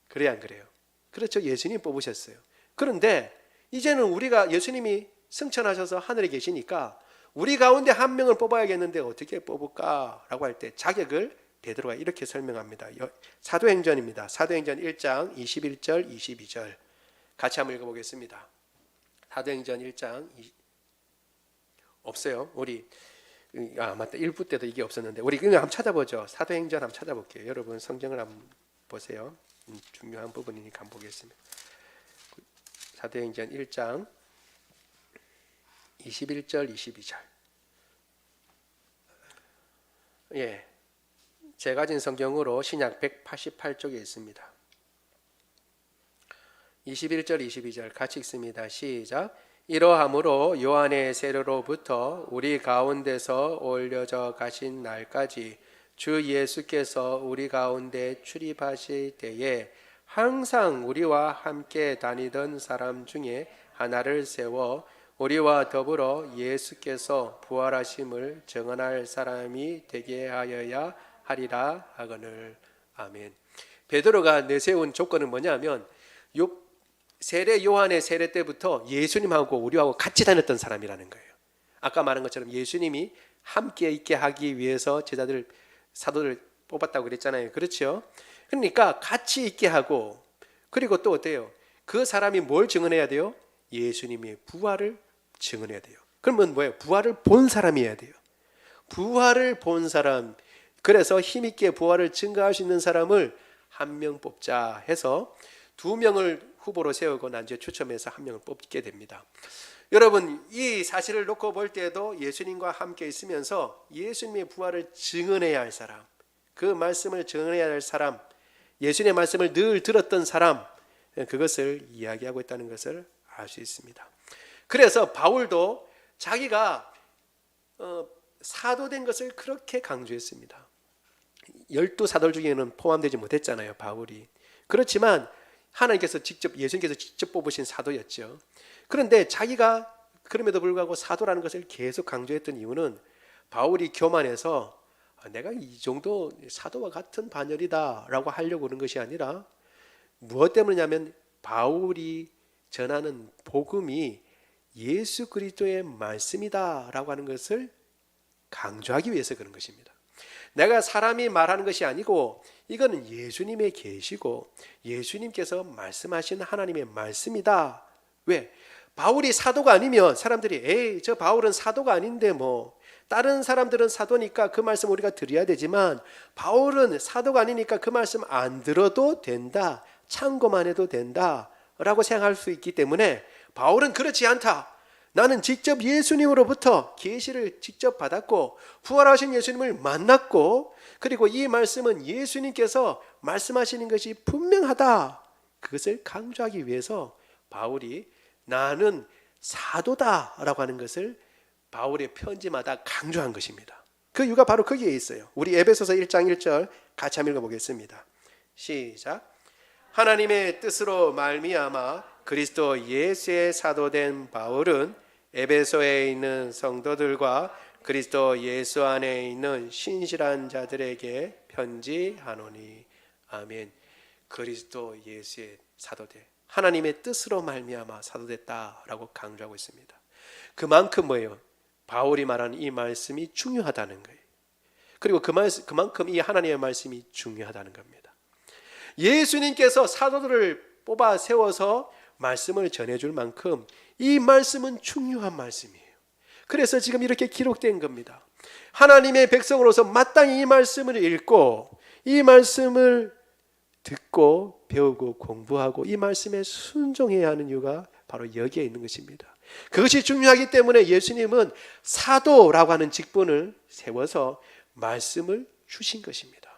그래야 안 그래요? 그렇죠. 예수님이 뽑으셨어요. 그런데 이제는 우리가 예수님이 승천하셔서 하늘에 계시니까 우리 가운데 한 명을 뽑아야겠는데 어떻게 뽑을까? 라고 할 때 자격을 베드로가 이렇게 설명합니다. 사도행전입니다. 사도행전 1장 21절 22절 같이 한번 읽어보겠습니다. 사도행전 1장 없어요. 우리 맞다. 1부 때도 이게 없었는데 우리 그냥 한번 찾아보죠. 사도행전 한번 찾아볼게요. 여러분 성경을 한번 보세요. 중요한 부분이니까 한번 보겠습니다. 사도행전 1장 21절 22절 예, 제가 가진 성경으로 신약 188쪽에 있습니다. 21절 22절 같이 읽습니다. 시작. 이러함으로 요한의 세례로부터 우리 가운데서 올려져 가신 날까지 주 예수께서 우리 가운데 출입하실 때에 항상 우리와 함께 다니던 사람 중에 하나를 세워 우리와 더불어 예수께서 부활하심을 증언할 사람이 되게 하여야 하리라 하거늘. 아멘. 베드로가 내세운 조건은 뭐냐면 세례 요한의 세례 때부터 예수님하고 우리하고 같이 다녔던 사람이라는 거예요. 아까 말한 것처럼 예수님이 함께 있게 하기 위해서 제자들 사도를 뽑았다고 그랬잖아요. 그렇죠? 그러니까 같이 있게 하고 그리고 또 어때요? 그 사람이 뭘 증언해야 돼요? 예수님의 부활을 증언해야 돼요. 그러면 뭐예요? 부활을 본 사람이어야 돼요. 부활을 본 사람. 그래서 힘있게 부활을 증거할 수 있는 사람을 한 명 뽑자 해서 2명을 후보로 세우고 나중에 추첨해서 한 명을 뽑게 됩니다. 여러분 이 사실을 놓고 볼 때도 예수님과 함께 있으면서 예수님의 부활을 증언해야 할 사람, 그 말씀을 증언해야 할 사람, 예수님의 말씀을 늘 들었던 사람, 그것을 이야기하고 있다는 것을 알 수 있습니다. 그래서 바울도 자기가 사도된 것을 그렇게 강조했습니다. 12 사도 중에는 포함되지 못했잖아요, 바울이. 그렇지만 하나님께서 예수님께서 직접 뽑으신 사도였죠. 그런데 자기가 그럼에도 불구하고 사도라는 것을 계속 강조했던 이유는 바울이 교만해서 내가 이 정도 사도와 같은 반열이다라고 하려고 그런 것이 아니라 무엇 때문이냐면 바울이 전하는 복음이 예수 그리스도의 말씀이다라고 하는 것을 강조하기 위해서 그런 것입니다. 내가 사람이 말하는 것이 아니고 이거는 예수님의 계시고 예수님께서 말씀하신 하나님의 말씀이다. 왜? 바울이 사도가 아니면 사람들이 에이 저 바울은 사도가 아닌데 뭐 다른 사람들은 사도니까 그 말씀 우리가 드려야 되지만 바울은 사도가 아니니까 그 말씀 안 들어도 된다. 참고만 해도 된다 라고 생각할 수 있기 때문에 바울은 그렇지 않다. 나는 직접 예수님으로부터 계시를 직접 받았고 부활하신 예수님을 만났고 그리고 이 말씀은 예수님께서 말씀하시는 것이 분명하다. 그것을 강조하기 위해서 바울이 나는 사도다라고 하는 것을 바울의 편지마다 강조한 것입니다. 그 이유가 바로 거기에 있어요. 우리 에베소서 1장 1절 같이 한번 읽어보겠습니다. 시작. 하나님의 뜻으로 말미암아 그리스도 예수의 사도된 바울은 에베소에 있는 성도들과 그리스도 예수 안에 있는 신실한 자들에게 편지하노니. 아멘. 그리스도 예수의 사도돼 하나님의 뜻으로 말미암아 사도됐다라고 강조하고 있습니다. 그만큼 뭐예요? 바울이 말하는 이 말씀이 중요하다는 거예요. 그리고 그만큼 이 하나님의 말씀이 중요하다는 겁니다. 예수님께서 사도들을 뽑아 세워서 말씀을 전해줄 만큼 이 말씀은 중요한 말씀이에요. 그래서 지금 이렇게 기록된 겁니다. 하나님의 백성으로서 마땅히 이 말씀을 읽고 이 말씀을 듣고 배우고 공부하고 이 말씀에 순종해야 하는 이유가 바로 여기에 있는 것입니다. 그것이 중요하기 때문에 예수님은 사도라고 하는 직분을 세워서 말씀을 주신 것입니다.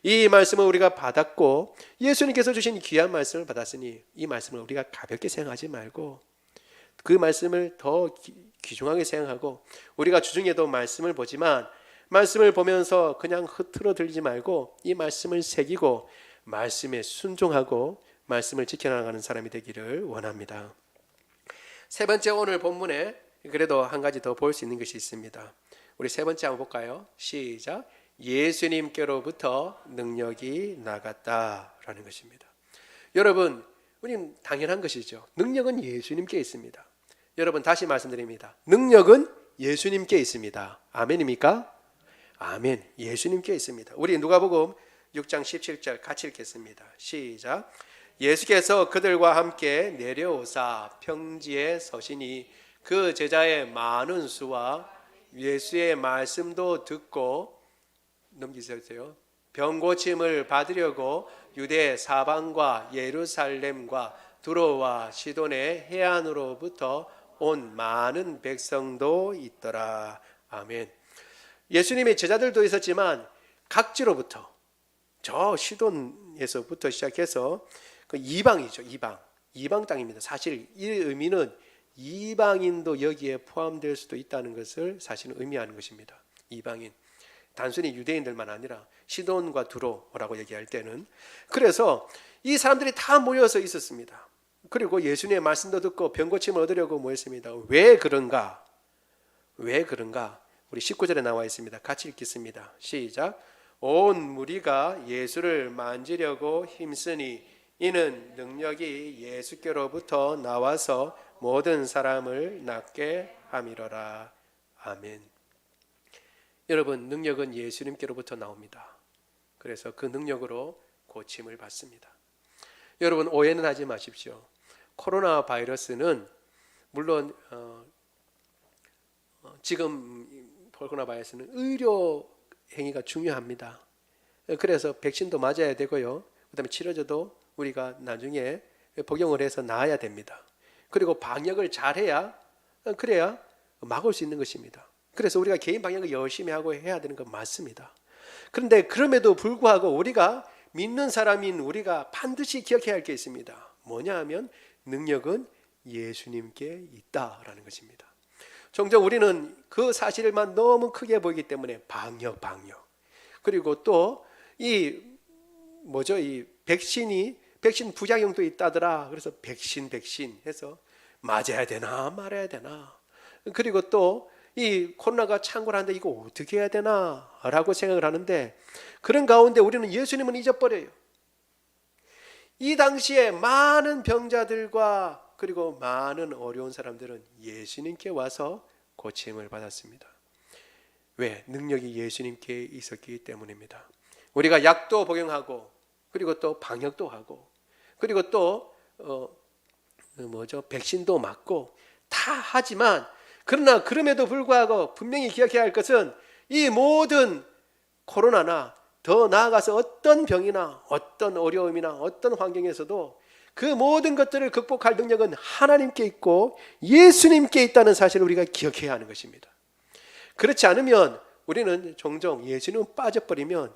이 말씀을 우리가 받았고 예수님께서 주신 귀한 말씀을 받았으니 이 말씀을 우리가 가볍게 생각하지 말고 그 말씀을 더 귀중하게 생각하고 우리가 주중에도 말씀을 보지만 말씀을 보면서 그냥 흐트러 들지 말고 이 말씀을 새기고 말씀에 순종하고 말씀을 지켜나가는 사람이 되기를 원합니다. 세 번째 오늘 본문에 그래도 한 가지 더 볼 수 있는 것이 있습니다. 우리 세 번째 한번 볼까요? 시작. 예수님께로부터 능력이 나갔다라는 것입니다. 여러분, 우리는 당연한 것이죠. 능력은 예수님께 있습니다. 여러분 다시 말씀드립니다. 능력은 예수님께 있습니다. 아멘입니까? 아멘. 예수님께 있습니다. 우리 누가복음 6장 17절 같이 읽겠습니다. 시작. 예수께서 그들과 함께 내려오사 평지에 서시니 그 제자의 많은 수와 예수의 말씀도 듣고 넘기세요. 병 고침을 받으려고 유대 사방과 예루살렘과 두로와 시돈의 해안으로부터 온 많은 백성도 있더라. 아멘. 예수님의 제자들도 있었지만 각지로부터 저 시돈에서부터 시작해서 그 이방이죠. 이방 땅입니다. 사실 이 의미는 이방인도 여기에 포함될 수도 있다는 것을 사실은 의미하는 것입니다. 이방인. 단순히 유대인들만 아니라 시돈과 두로라고 얘기할 때는 그래서 이 사람들이 다 모여서 있었습니다. 그리고 예수님의 말씀도 듣고 병고침을 얻으려고 모였습니다. 왜 그런가? 왜 그런가? 우리 19절에 나와 있습니다. 같이 읽겠습니다. 시작. 온 무리가 예수를 만지려고 힘쓰니 이는 능력이 예수께로부터 나와서 모든 사람을 낫게 함이로라. 아멘. 여러분, 능력은 예수님께로부터 나옵니다. 그래서 그 능력으로 고침을 받습니다. 여러분, 오해는 하지 마십시오. 코로나 바이러스는 물론 지금 코로나 바이러스는 의료 행위가 중요합니다. 그래서 백신도 맞아야 되고요. 그다음에 치료제도 우리가 나중에 복용을 해서 나아야 됩니다. 그리고 방역을 잘해야 그래야 막을 수 있는 것입니다. 그래서 우리가 개인 방역을 열심히 하고 해야 되는 건 맞습니다. 그런데 그럼에도 불구하고 우리가 믿는 사람인 우리가 반드시 기억해야 할 게 있습니다. 뭐냐 하면 능력은 예수님께 있다라는 것입니다. 종종 우리는 그 사실만 너무 크게 보이기 때문에 방역 그리고 또 이 백신 부작용도 있다더라. 그래서 백신 해서 맞아야 되나 말아야 되나. 그리고 또 이 코로나가 창궐하는데 이거 어떻게 해야 되나 라고 생각을 하는데, 그런 가운데 우리는 예수님은 잊어버려요. 이 당시에 많은 병자들과 그리고 많은 어려운 사람들은 예수님께 와서 고침을 받았습니다. 왜? 능력이 예수님께 있었기 때문입니다. 우리가 약도 복용하고 그리고 또 방역도 하고 그리고 또 백신도 맞고 다 하지만, 그러나 그럼에도 불구하고 분명히 기억해야 할 것은 이 모든 코로나나 더 나아가서 어떤 병이나 어떤 어려움이나 어떤 환경에서도 그 모든 것들을 극복할 능력은 하나님께 있고 예수님께 있다는 사실을 우리가 기억해야 하는 것입니다. 그렇지 않으면 우리는 종종 예수님은 빠져버리면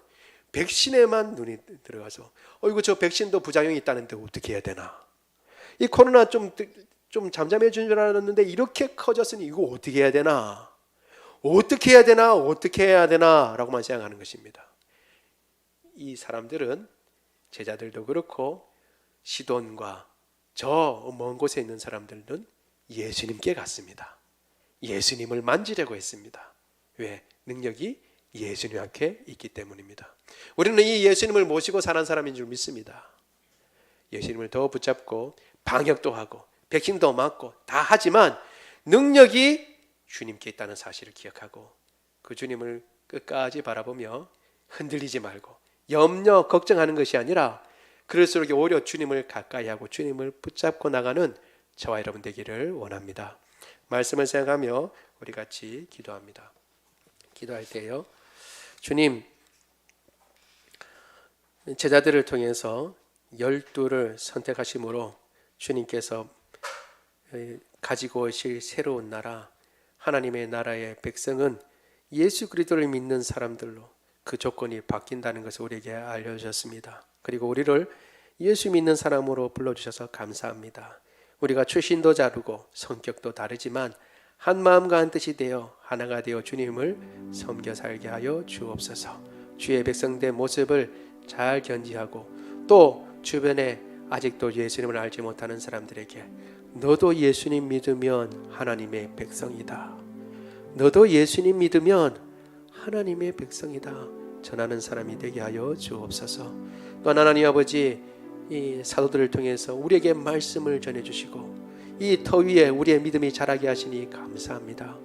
백신에만 눈이 들어가서 이거 저 백신도 부작용이 있다는데 어떻게 해야 되나, 이 코로나 좀 잠잠해진 줄 알았는데 이렇게 커졌으니 이거 어떻게 해야 되나, 어떻게 해야 되나, 어떻게 해야 되나 라고만 생각하는 것입니다. 이 사람들은, 제자들도 그렇고 시돈과 저 먼 곳에 있는 사람들은 예수님께 갔습니다. 예수님을 만지려고 했습니다. 왜? 능력이 예수님 앞에 있기 때문입니다. 우리는 이 예수님을 모시고 사는 사람인 줄 믿습니다. 예수님을 더 붙잡고 방역도 하고 백신도 맞고 다 하지만 능력이 주님께 있다는 사실을 기억하고 그 주님을 끝까지 바라보며 흔들리지 말고 염려, 걱정하는 것이 아니라 그럴수록 오히려 주님을 가까이 하고 주님을 붙잡고 나가는 저와 여러분 되기를 원합니다. 말씀을 생각하며 우리 같이 기도합니다. 기도할 때요, 주님, 제자들을 통해서 12를 선택하심으로 주님께서 가지고 오실 새로운 나라, 하나님의 나라의 백성은 예수 그리스도를 믿는 사람들로 그 조건이 바뀐다는 것을 우리에게 알려주셨습니다. 그리고 우리를 예수 믿는 사람으로 불러주셔서 감사합니다. 우리가 출신도 다르고 성격도 다르지만 한 마음과 한 뜻이 되어 하나가 되어 주님을 섬겨 살게 하여 주옵소서. 주의 백성된 모습을 잘 견지하고 또 주변에 아직도 예수님을 알지 못하는 사람들에게 너도 예수님 믿으면 하나님의 백성이다, 너도 예수님 믿으면 하나님의 백성이다 전하는 사람이 되게 하여 주옵소서. 또한 하나님 아버지, 이 사도들을 통해서 우리에게 말씀을 전해주시고 이 터 위에 우리의 믿음이 자라게 하시니 감사합니다.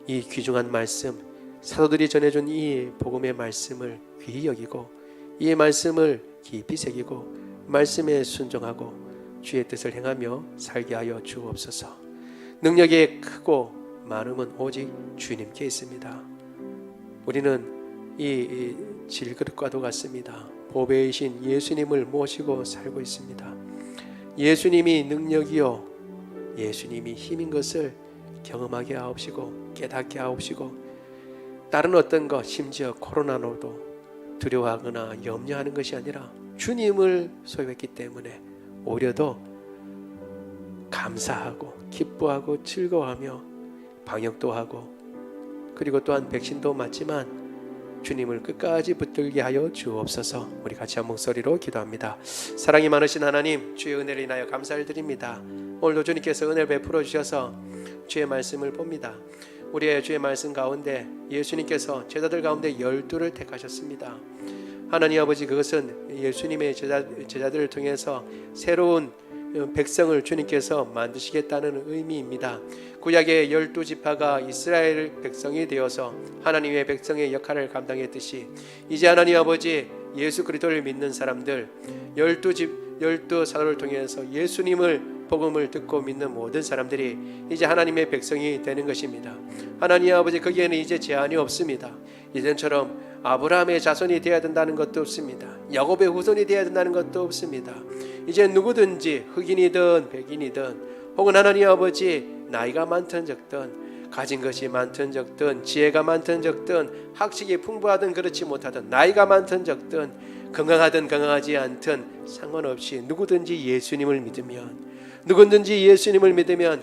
이 귀중한 말씀, 사도들이 전해준 이 복음의 말씀을 귀히 여기고 이 말씀을 깊이 새기고 말씀에 순종하고 주의 뜻을 행하며 살게 하여 주옵소서. 능력이 크고 많음은 오직 주님께 있습니다. 우리는 이 질그릇과도 같습니다. 보배이신 예수님을 모시고 살고 있습니다. 예수님이 능력이요 예수님이 힘인 것을 경험하게 하옵시고 깨닫게 하옵시고, 다른 어떤 것, 심지어 코로나로도 두려워하거나 염려하는 것이 아니라 주님을 소유했기 때문에 오히려 더 감사하고 기뻐하고 즐거워하며 방역도 하고 그리고 또한 백신도 맞지만 주님을 끝까지 붙들게 하여 주옵소서. 우리 같이 한 목소리로 기도합니다. 사랑이 많으신 하나님, 주의 은혜를 인하여 감사를 드립니다. 오늘도 주님께서 은혜를 베풀어 주셔서 주의 말씀을 봅니다. 우리의 주의 말씀 가운데 예수님께서 제자들 가운데 12를 택하셨습니다. 하나님 아버지, 그것은 예수님의 제자들을 통해서 새로운 백성을 주님께서 만드시겠다는 의미입니다. 구약의 12지파가 이스라엘 백성이 되어서 하나님의 백성의 역할을 감당했듯이 이제 하나님 아버지 예수 그리스도를 믿는 사람들 12 사도를 통해서 예수님을 복음을 듣고 믿는 모든 사람들이 이제 하나님의 백성이 되는 것입니다. 하나님 아버지, 거기에는 이제 제한이 없습니다. 이전처럼 아브라함의 자손이 되어야 된다는 것도 없습니다. 야곱의 후손이 되어야 된다는 것도 없습니다. 이제 누구든지 흑인이든 백인이든 혹은 하나님 아버지 나이가 많든 적든 가진 것이 많든 적든 지혜가 많든 적든 학식이 풍부하든 그렇지 못하든 나이가 많든 적든 건강하든 건강하지 않든 상관없이 누구든지 예수님을 믿으면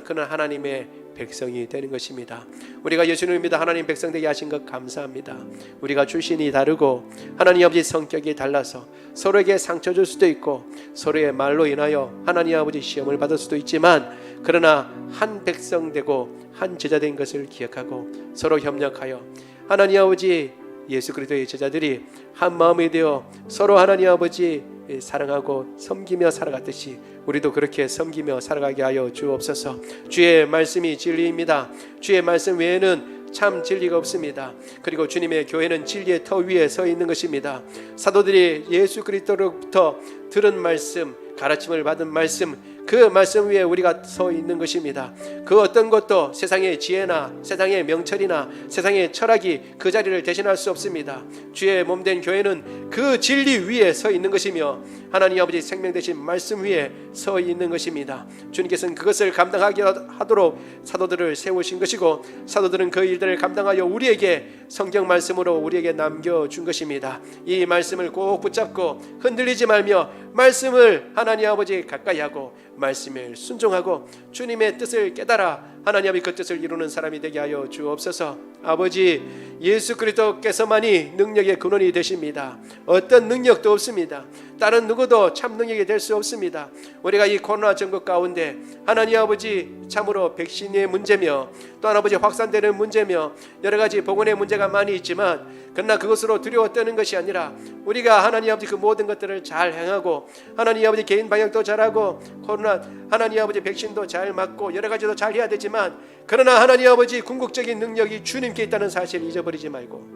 그는 하나님의 백성이 되는 것입니다. 우리가 예수님을 믿어 하나님 백성 되게 하신 것 감사합니다. 우리가 출신이 다르고 하나님 아버지 성격이 달라서 서로에게 상처 줄 수도 있고 서로의 말로 인하여 하나님 아버지 시험을 받을 수도 있지만 그러나 한 백성 되고 한 제자 된 것을 기억하고 서로 협력하여 하나님 아버지 예수 그리스도의 제자들이 한 마음이 되어 서로 하나님 아버지 사랑하고 섬기며 살아갔듯이 우리도 그렇게 섬기며 살아가게 하여 주옵소서. 주의 말씀이 진리입니다. 주의 말씀 외에는 참 진리가 없습니다. 그리고 주님의 교회는 진리의 터 위에 서 있는 것입니다. 사도들이 예수 그리스도로부터 들은 말씀, 가르침을 받은 말씀, 그 말씀 위에 우리가 서 있는 것입니다. 그 어떤 것도 세상의 지혜나 세상의 명철이나 세상의 철학이 그 자리를 대신할 수 없습니다. 주의 몸된 교회는 그 진리 위에 서 있는 것이며 하나님 아버지 생명 되신 말씀 위에 서 있는 것입니다. 주님께서는 그것을 감당하게 하도록 사도들을 세우신 것이고 사도들은 그 일들을 감당하여 우리에게 성경 말씀으로 우리에게 남겨준 것입니다. 이 말씀을 꼭 붙잡고 흔들리지 말며 말씀을 하나님 아버지 가까이 하고 말씀에 순종하고 주님의 뜻을 깨달아 하나님 아버지 그 뜻을 이루는 사람이 되게 하여 주옵소서. 아버지 예수 그리스도께서만이 능력의 근원이 되십니다. 어떤 능력도 없습니다. 다른 누구도 참 능력이 될 수 없습니다. 우리가 이 코로나 전국 가운데 하나님 아버지 참으로 백신의 문제며 또 아버지 확산되는 문제며 여러 가지 보건의 문제가 많이 있지만 그러나 그것으로 두려워 떠는 것이 아니라 우리가 하나님 아버지 그 모든 것들을 잘 행하고 하나님 아버지 개인 방역도 잘하고 코로나 하나님 아버지 백신도 잘 맞고 여러 가지도 잘 해야 되지만 그러나 하나님 아버지 궁극적인 능력이 주님께 있다는 사실을 잊어버리지 말고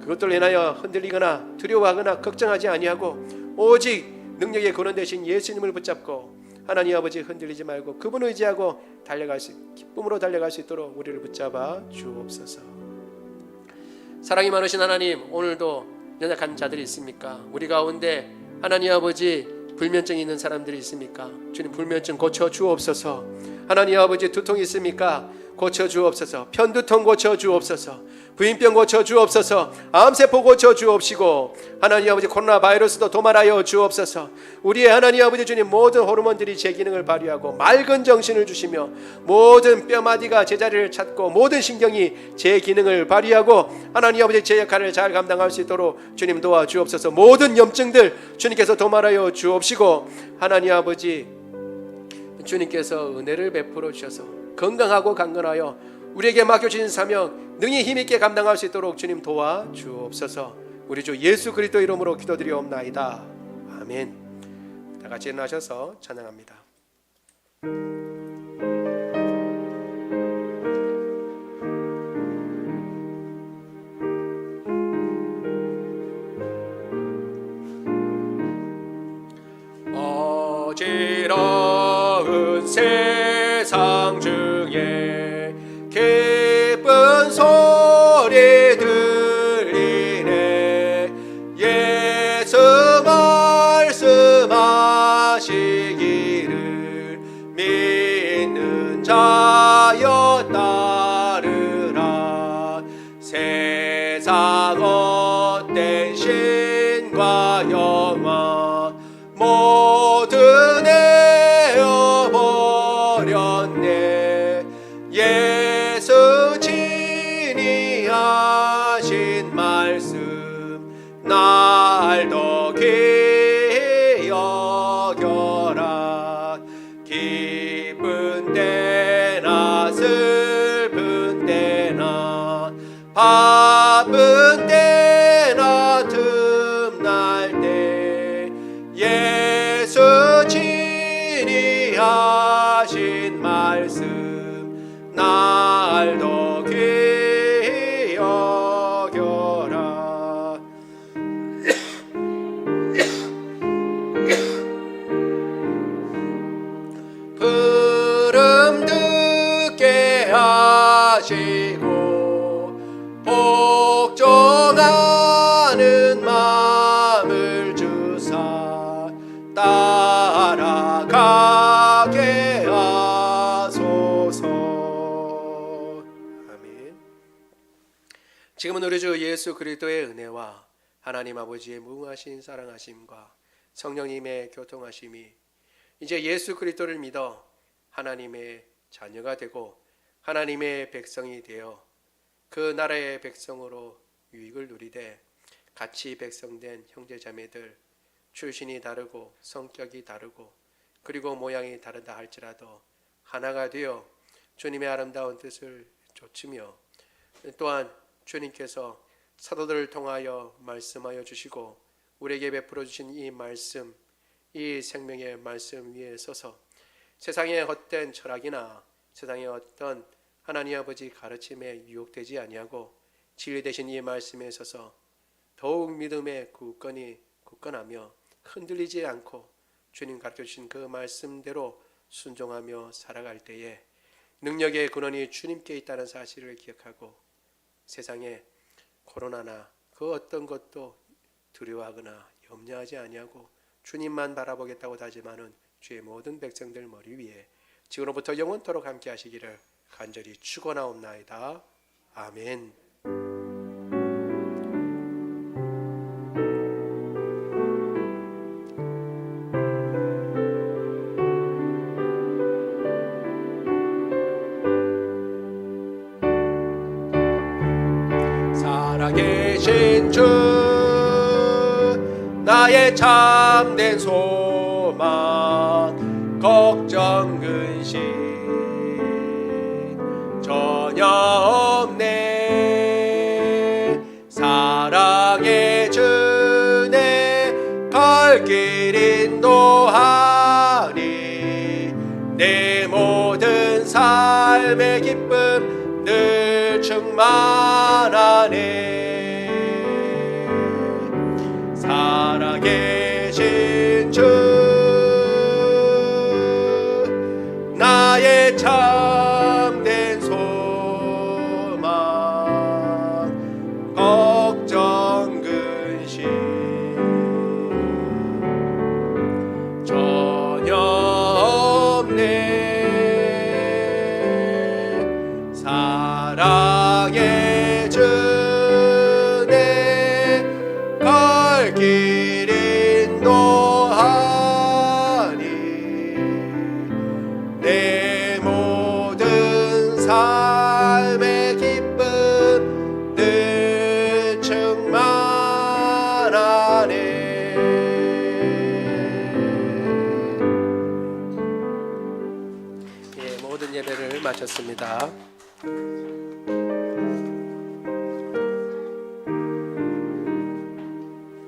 그것들로 인하여 흔들리거나 두려워하거나 걱정하지 아니하고 오직 능력의 근원 되신 예수님을 붙잡고 하나님 아버지 흔들리지 말고 그분 의지하고 기쁨으로 달려갈 수 있도록 우리를 붙잡아 주옵소서. 사랑이 많으신 하나님, 오늘도 연약한 자들이 있습니까? 우리 가운데 하나님 아버지 불면증이 있는 사람들이 있습니까? 주님 불면증 고쳐 주옵소서. 하나님 아버지 두통이 있습니까? 고쳐 주옵소서. 편두통 고쳐 주옵소서. 부인병 고쳐 주옵소서. 암세포 고쳐 주옵시고 하나님 아버지 코로나 바이러스도 도말하여 주옵소서. 우리의 하나님 아버지 주님 모든 호르몬들이 제 기능을 발휘하고 맑은 정신을 주시며 모든 뼈마디가 제자리를 찾고 모든 신경이 제 기능을 발휘하고 하나님 아버지 제 역할을 잘 감당할 수 있도록 주님 도와 주옵소서. 모든 염증들 주님께서 도말하여 주옵시고 하나님 아버지 주님께서 은혜를 베풀어 주셔서 건강하고 강건하여 우리에게 맡겨주신 사명 능히 힘있게 감당할 수 있도록 주님 도와 주옵소서. 우리 주 예수 그리스도 이름으로 기도드리옵나이다. 아멘. 다 같이 일어나셔서 찬양합니다. 어지러운 세상 중에 기쁜 소리 들리네. 예수 말씀하시기를 믿는 자여 따르라. 세상 헛된 신과 영화 모두 내어버렸네. 예수 친히 하신 말씀 날 더 귀히 여겨라. 기쁜 때나 슬픈 때나 바쁜 때나 틈날 때 예수 친히 하신 말씀 날 더 귀히 여겨라. 부름 듣게 하시고 복종하는 마음을 주사 따라가게 하소서. 아멘. 지금은 우리 주 예수 그리스도의 은혜와 하나님 아버지의 무궁하신 사랑하심과 성령님의 교통하심이 이제 예수 그리스도를 믿어 하나님의 자녀가 되고 하나님의 백성이 되어 그 나라의 백성으로 유익을 누리되 같이 백성된 형제자매들 출신이 다르고 성격이 다르고 그리고 모양이 다르다 할지라도 하나가 되어 주님의 아름다운 뜻을 좇으며 또한 주님께서 사도들을 통하여 말씀하여 주시고 우리에게 베풀어 주신 이 말씀, 이 생명의 말씀 위에 서서 세상의 헛된 철학이나 세상의 어떤 하나님 아버지 가르침에 유혹되지 아니하고 진리 되신 이 말씀에 서서 더욱 믿음에 굳건하며 흔들리지 않고 주님 가르쳐 주신 그 말씀대로 순종하며 살아갈 때에 능력의 근원이 주님께 있다는 사실을 기억하고 세상에 코로나나 그 어떤 것도 두려워하거나 염려하지 아니하고 주님만 바라보겠다고 다짐하는 주의 모든 백성들 머리 위에 지금부터 영원토록 함께 하시기를 간절히 축원하옵나이다. 아멘. 살아계신 주 나의 참된 소망 걱정 근심 전혀 없네. 사랑의 주내 갈 길 인도하리. 내 모든 삶의 기쁨 늘 충만하네. 살아계신 주 나의 참된 소망 걱정 근심 전혀 없네. 사랑의 주내 갈 길 인도하니 내 모든 삶의 기쁨 늘 충만하네. 예, 모든 예배를 마쳤습니다.